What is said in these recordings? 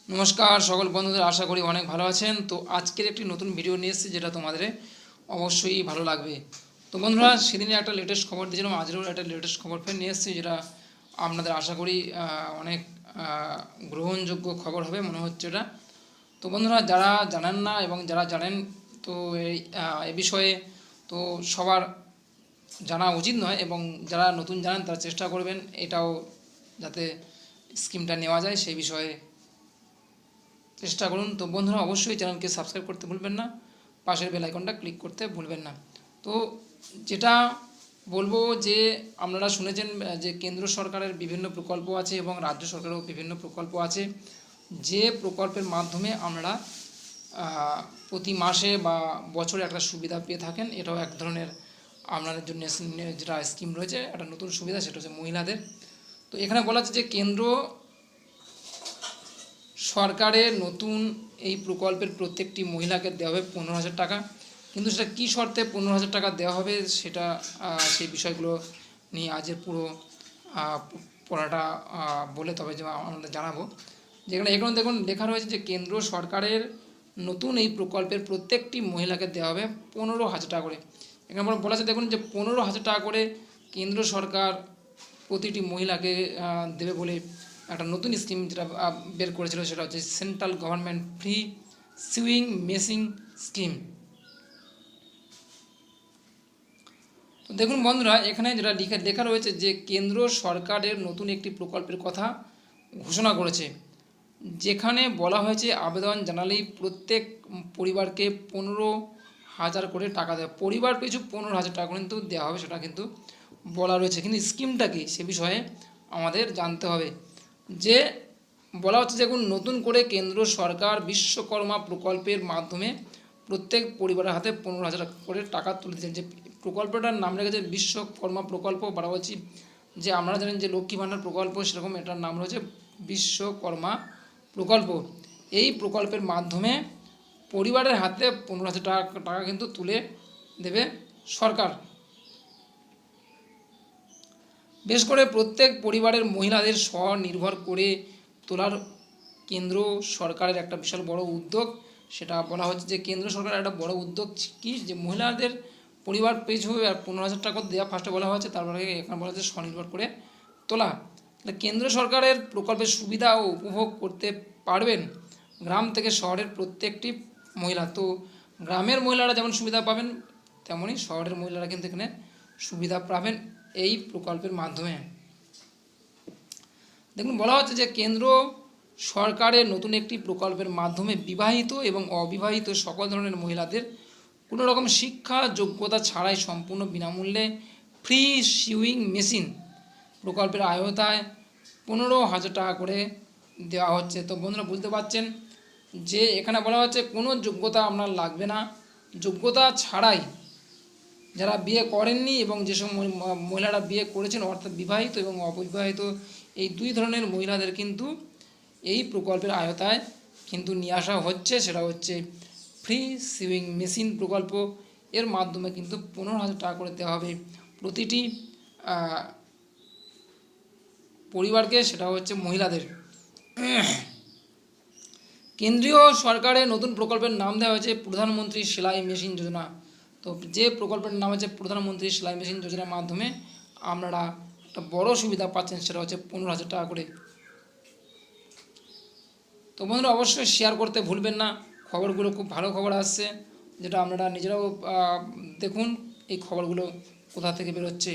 নমস্কার সকল বন্ধুদের, আশা করি অনেক ভালো আছেন। তো আজকের একটি নতুন ভিডিও নিয়ে এসেছি যেটা তোমাদের অবশ্যই ভালো লাগবে। তো বন্ধুরা, সেদিনে একটা লেটেস্ট খবর দিয়েছিলাম, আজকেও একটা লেটেস্ট খবর ফের নিয়ে এসেছি যেটা আপনাদের আশা করি অনেক গ্রহণযোগ্য খবর হবে মনে হচ্ছে এটা। তো বন্ধুরা, যারা জানেন না এবং যারা জানেন, তো এ বিষয়ে তো সবার জানা উচিত নয়, এবং যারা নতুন জানেন তারা চেষ্টা করবেন এটাও যাতে স্কিমটা নেওয়া যায় সেই বিষয়ে চেষ্টা করুন। তো বন্ধুরা, অবশ্যই চ্যানেলকে সাবস্ক্রাইব করতে ভুলবেন না, পাশের বেল আইকনটা ক্লিক করতে ভুলবেন না। তো যেটা বলবো যে আপনারা শুনেছেন যে কেন্দ্র সরকারের বিভিন্ন প্রকল্প আছে এবং রাজ্য সরকারেরও বিভিন্ন প্রকল্প আছে, যে প্রকল্পের মাধ্যমে আপনারা প্রতি মাসে বা বছরে একটা সুবিধা পেয়ে থাকেন। এটাও এক ধরনের আপনাদের জন্য যেটা স্কিম রয়েছে, একটা নতুন সুবিধা, সেটা হচ্ছে মহিলাদের। তো এখানে বলা হচ্ছে যে কেন্দ্র সরকারের নতুন এই প্রকল্পের প্রত্যেকটি মহিলাকে দেওয়া হবে 15,000 টাকা। কিন্তু সেটা কী শর্তে 15,000 টাকা দেওয়া হবে সেটা সেই বিষয়গুলো নিয়ে আজের পুরো পড়াটা বলে তবে যে আমাদের জানাবো। যেখানে এখানে দেখুন লেখা রয়েছে যে কেন্দ্র সরকারের নতুন এই প্রকল্পের প্রত্যেকটি মহিলাকে দেওয়া হবে 15,000 টাকা করে। এখানে বলা আছে দেখুন যে 15,000 টাকা করে কেন্দ্র সরকার প্রতিটি মহিলাকে দেবে বলে একটা নতুন স্কিম যেটা বের করেছিল, সেটা হচ্ছে central government free sewing machine scheme. তো দেখুন বন্ধুরা, এখানে যেটা লেখা রয়েছে যে কেন্দ্র সরকারের নতুন একটি প্রকল্পের কথা ঘোষণা করেছে, যেখানে বলা হয়েছে আবেদন জানালেই প্রত্যেক পরিবারকে 15,000 করে টাকা দেয়। পরিবার পিছু 15,000 টাকা কিন্তু দেওয়া হবে, সেটা কিন্তু বলা রয়েছে। কিন্তু স্কিমটা কি সে বিষয়ে আমাদের জানতে হবে। যে বলা হচ্ছে দেখুন, নতুন করে কেন্দ্র সরকার বিশ্বকর্মা প্রকল্পের মাধ্যমে প্রত্যেক পরিবারের হাতে 15,000 করে টাকা তুলে দিচ্ছেন। যে প্রকল্পটার নাম রেখেছে বিশ্বকর্মা প্রকল্প, বলা হচ্ছে যে আপনারা জানেন যে লক্ষ্মী ভাণ্ডার প্রকল্প, সেরকম এটার নাম রয়েছে বিশ্বকর্মা প্রকল্প। এই প্রকল্পের মাধ্যমে পরিবারের হাতে 15,000 টাকা কিন্তু তুলে দেবে সরকার। বেশ করে প্রত্যেক পরিবারের মহিলাদের স্বনির্ভর করে তোলার কেন্দ্র সরকারের একটা বিশাল বড় উদ্যোগ। সেটা বলা হচ্ছে যে কেন্দ্র সরকারের একটা বড় উদ্যোগ কি, যে মহিলাদের পরিবার পিছু 15,000 টাকা দেওয়া ফার্স্টে বলা হয়েছে, তারপরে এখানে বলা হচ্ছে স্বনির্ভর করে তোলা। কেন্দ্র সরকারের প্রকল্পের সুবিধা ও উপভোগ করতে পারবেন গ্রাম থেকে শহরের প্রত্যেকটি মহিলা। তো গ্রামের মহিলারা যেমন সুবিধা পাবেন, তেমনই শহরের মহিলারা কিন্তু এখানে সুবিধা পাবেন এই প্রকল্পের মাধ্যমে। দেখুন বলা হচ্ছে যে কেন্দ্র সরকারের নতুন একটি প্রকল্পের মাধ্যমে বিবাহিত এবং অবিবাহিত সকল ধরনের মহিলাদের কোনো রকম শিক্ষা যোগ্যতা ছাড়াই সম্পূর্ণ বিনামূল্যে ফ্রি সুইং মেশিন প্রকল্পের আওতায় 15,000 টাকা করে দেওয়া হচ্ছে। তো বন্ধুরা, বুঝতে পারছেন যে এখানে বলা হচ্ছে কোনো যোগ্যতা আপনার লাগবে না, যোগ্যতা ছাড়াই যারা বিয়ে করেননি এবং যেসব মহিলারা বিয়ে করেছেন, অর্থাৎ বিবাহিত এবং অবিবাহিত এই দুই ধরনের মহিলাদের কিন্তু এই প্রকল্পের আওতায় কিন্তু নিয়ে আসা হচ্ছে। সেটা হচ্ছে ফ্রি সুইং মেশিন প্রকল্প। এর মাধ্যমে কিন্তু 15,000 টাকা করে দেওয়া হবে প্রতিটি পরিবারকে, সেটা হচ্ছে মহিলাদের। কেন্দ্রীয় সরকারের নতুন প্রকল্পের নাম দেওয়া হয়েছে প্রধানমন্ত্রী সেলাই মেশিন যোজনা। তো যে প্রকল্পের নাম হচ্ছে প্রধানমন্ত্রী সেলাই মেশিন যোজনার মাধ্যমে আপনারা একটা বড় সুবিধা পাচ্ছেন, সেটা হচ্ছে 15,000 টাকা করে। তো বন্ধুরা, অবশ্যই শেয়ার করতে ভুলবেন না। খবরগুলো খুব ভালো খবর আসছে, যেটা আপনারা নিজেরাও দেখুন এই খবরগুলো কোথা থেকে বেরোচ্ছে।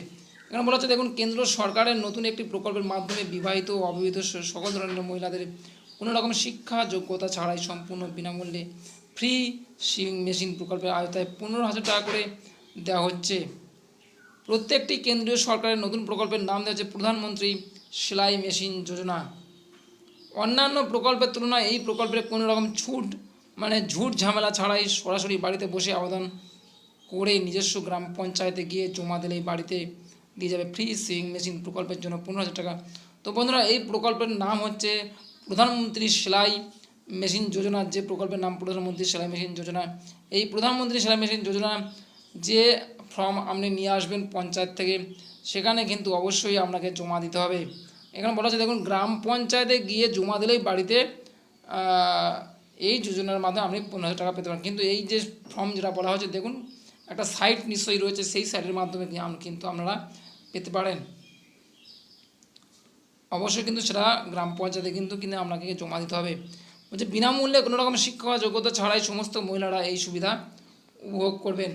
এখানে বলা হচ্ছে দেখুন, কেন্দ্র সরকারের নতুন একটি প্রকল্পের মাধ্যমে বিবাহিত ও অবিবাহিত সকল ধরনের মহিলাদের কোনো রকম শিক্ষা যোগ্যতা ছাড়াই সম্পূর্ণ বিনামূল্যে ফ্রি সুইং মেশিন প্রকল্পের আওতায় 15,000 টাকা করে দেওয়া হচ্ছে। প্রত্যেকটি কেন্দ্রীয় সরকারের নতুন প্রকল্পের নাম দেওয়া হচ্ছে প্রধানমন্ত্রী সেলাই মেশিন যোজনা। অন্যান্য প্রকল্পের তুলনায় এই প্রকল্পের কোনো রকম ঝুট ঝামেলা ছাড়াই সরাসরি বাড়িতে বসে আবেদন করে নিজস্ব গ্রাম পঞ্চায়েতে গিয়ে জমা দিলেই বাড়িতে দিয়ে যাবে ফ্রি সুইং মেশিন প্রকল্পের জন্য 15,000 টাকা। তো বন্ধুরা, এই প্রকল্পের নাম হচ্ছে প্রধানমন্ত্রী সেলাই মেশিন যোজনা। যে প্রকল্পের নাম প্রধানমন্ত্রী সেলাই মেশিন যোজনা, এই প্রধানমন্ত্রী সেলাই মেশিন যোজনা যে ফর্ম আপনি নিয়ে আসবেন পঞ্চায়েত থেকে, সেখানে কিন্তু অবশ্যই আপনাকে জমা দিতে হবে। এখানে বলা হচ্ছে দেখুন, গ্রাম পঞ্চায়েতে গিয়ে জমা দিলেই বাড়িতে এই যোজনার মাধ্যমে আপনি 15,000 টাকা পেতে পারেন। কিন্তু এই যে ফর্ম যেটা বলা হচ্ছে দেখুন একটা সাইট নিশ্চয়ই রয়েছে, সেই সাইটের মাধ্যমে কিন্তু আপনারা পেতে পারেন। অবশ্যই কিন্তু সেটা গ্রাম পঞ্চায়েতে কিন্তু আপনাকে জমা দিতে হবে। বলছে বিনামূল্যে কোনো রকম শিক্ষা যোগ্যতা ছাড়াই সমস্ত মহিলারা এই সুবিধা উপভোগ করবেন।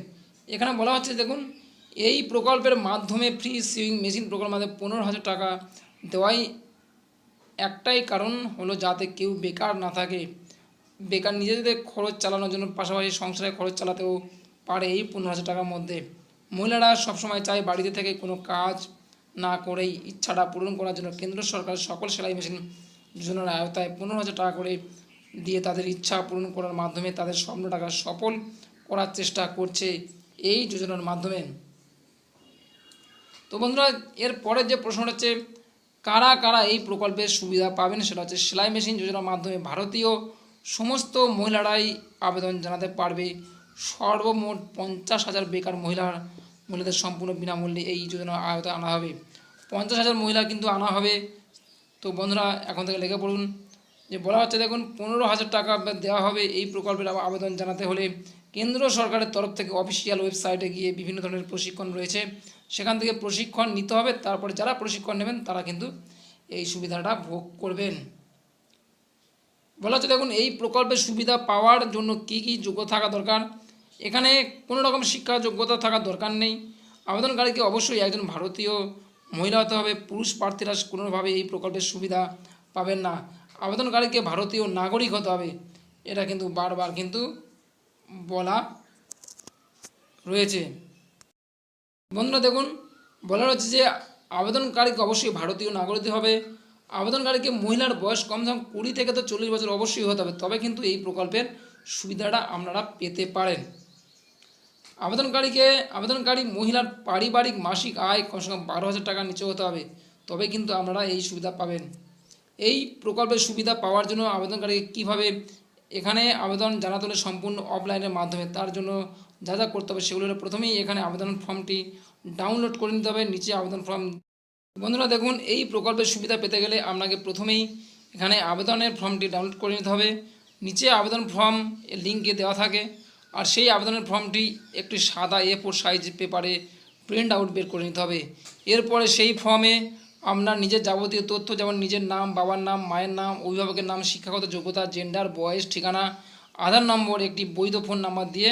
এখানে বলা হচ্ছে দেখুন এই প্রকল্পের মাধ্যমে ফ্রি সুইং মেশিন প্রকল্পের মাধ্যমে 15,000 টাকা দেওয়াই একটাই কারণ হলো যাতে কেউ বেকার না থাকে, বেকার নিজেদের খরচ চালানোর জন্য পাশাপাশি সংসারে খরচ চালাতেও পারে এই 15,000 টাকার মধ্যে। মহিলারা সবসময় চায় বাড়িতে থেকে কোনো কাজ না করেই ইচ্ছাটা পূরণ করার জন্য কেন্দ্র সরকার সকল সেলাই মেশিন যোজনার আওতায় 15,000 টাকা করে দিয়ে তাদের ইচ্ছা পূরণ করার মাধ্যমে তাদের স্বপ্নটাকে সফল করার চেষ্টা করছে এই যোজনার মাধ্যমে। তো বন্ধুরা এর পরের যে প্রশ্নটা হচ্ছে কারা কারা এই প্রকল্পের সুবিধা পাবেন, সেটা হচ্ছে সেলাই মেশিন যোজনার মাধ্যমে ভারতীয় সমস্ত মহিলারাই আবেদন জানাতে পারবে। সর্বমোট 50,000 বেকার মহিলাদের সম্পূর্ণ বিনামূল্যে এই যোজনার আওতায় আনা হবে। 50,000 মহিলা কিন্তু আনা হবে। তো বন্ধুরা এখন থেকে লেগে পড়ুন। যে বলা হচ্ছে দেখুন 15,000 টাকা দেওয়া হবে এই প্রকল্পের আবেদন জানাতে হলে। কেন্দ্র সরকারের তরফ থেকে অফিসিয়াল ওয়েবসাইটে গিয়ে বিভিন্ন ধরনের প্রশিক্ষণ রয়েছে, সেখান থেকে প্রশিক্ষণ নিতে হবে। তারপরে যারা প্রশিক্ষণ নেবেন তারা কিন্তু এই সুবিধাটা ভোগ করবেন। বলা হচ্ছে দেখুন এই প্রকল্পের সুবিধা পাওয়ার জন্য কি কি যোগ্যতা থাকা দরকার। এখানে কোনো রকম শিক্ষা যোগ্যতা থাকার দরকার নেই। আবেদনকারীকে অবশ্যই একজন ভারতীয় মহিলা হতে হবে। পুরুষ প্রার্থীরা কোনোভাবে এই প্রকল্পের সুবিধা পাবেন না। আবেদনকারীকে ভারতীয় নাগরিক হতে হবে, এটা কিন্তু বারবার কিন্তু বলা রয়েছে। বন্ধুরা দেখুন বলা রয়েছে যে আবেদনকারীকে অবশ্যই ভারতীয় নাগরিক হবে। আবেদনকারীকে মহিলার বয়স কমসে কম 20 থেকে 40 বছর অবশ্যই হতে হবে, তবে কিন্তু এই প্রকল্পের সুবিধাটা আপনারা পেতে পারেন। আবেদনকারী মহিলার পারিবারিক মাসিক আয় কমসে কম 12,000 টাকার নিচে হতে হবে, তবে কিন্তু আপনারা এই সুবিধা পাবেন। এই প্রকল্পের সুবিধা পাওয়ার জন্য আবেদনকারীকে কীভাবে এখানে আবেদন জানাতে হলে সম্পূর্ণ অফলাইনের মাধ্যমে। তার জন্য যা যা করতে হবে সেগুলো হলো প্রথমেই এখানে আবেদন ফর্মটি ডাউনলোড করে নিতে হবে। নিচে আবেদন ফর্ম। বন্ধুরা দেখুন এই প্রকল্পের সুবিধা পেতে গেলে আপনাকে প্রথমেই এখানে আবেদনের ফর্মটি ডাউনলোড করে নিতে হবে। নিচে আবেদন ফর্ম এর লিঙ্কে দেওয়া থাকে, আর সেই আবেদনের ফর্মটি একটি সাদা A4 সাইজ পেপারে প্রিন্ট আউট বের করে নিতে হবে। এরপরে সেই ফর্মে আপনার নিজের যাবতীয় তথ্য যেমন নিজের নাম, বাবার নাম, মায়ের নাম, অভিভাবকের নাম, শিক্ষাগত যোগ্যতা, জেন্ডার, বয়স, ঠিকানা, আধার নম্বর, একটি বৈধ ফোন নাম্বার দিয়ে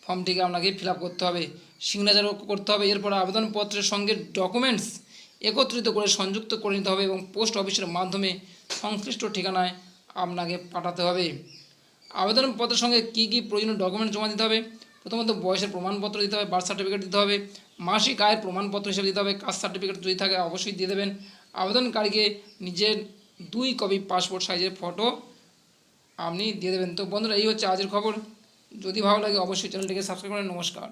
ফর্মটিকে আপনাকে ফিল আপ করতে হবে, সিগনেচার করতে হবে। এরপর আবেদনপত্রের সঙ্গে ডকুমেন্টস একত্রিত করে সংযুক্ত করে নিতে হবে এবং পোস্ট অফিসের মাধ্যমে সংশ্লিষ্ট ঠিকানায় আপনাকে পাঠাতে হবে। আবেদনপত্রের সঙ্গে কী কী প্রয়োজনীয় ডকুমেন্ট জমা দিতে হবে। প্রথমত বয়সের প্রমাণপত্র দিতে হবে, বার্থ সার্টিফিকেট দিতে হবে, মাসিক আয়ের প্রমাণপত্র হিসেবে দিতে হবে, কাস্ট সার্টিফিকেট যদি থাকে অবশ্যই দিয়ে দেবেন। আবেদনকারীকে নিজের 2 কপি পাসপোর্ট সাইজের ফটো আপনি দিয়ে দেবেন। তো বন্ধুরা এই হচ্ছে আজকের খবর। যদি ভালো লাগে অবশ্যই চ্যানেলটিকে সাবস্ক্রাইব করেন। নমস্কার।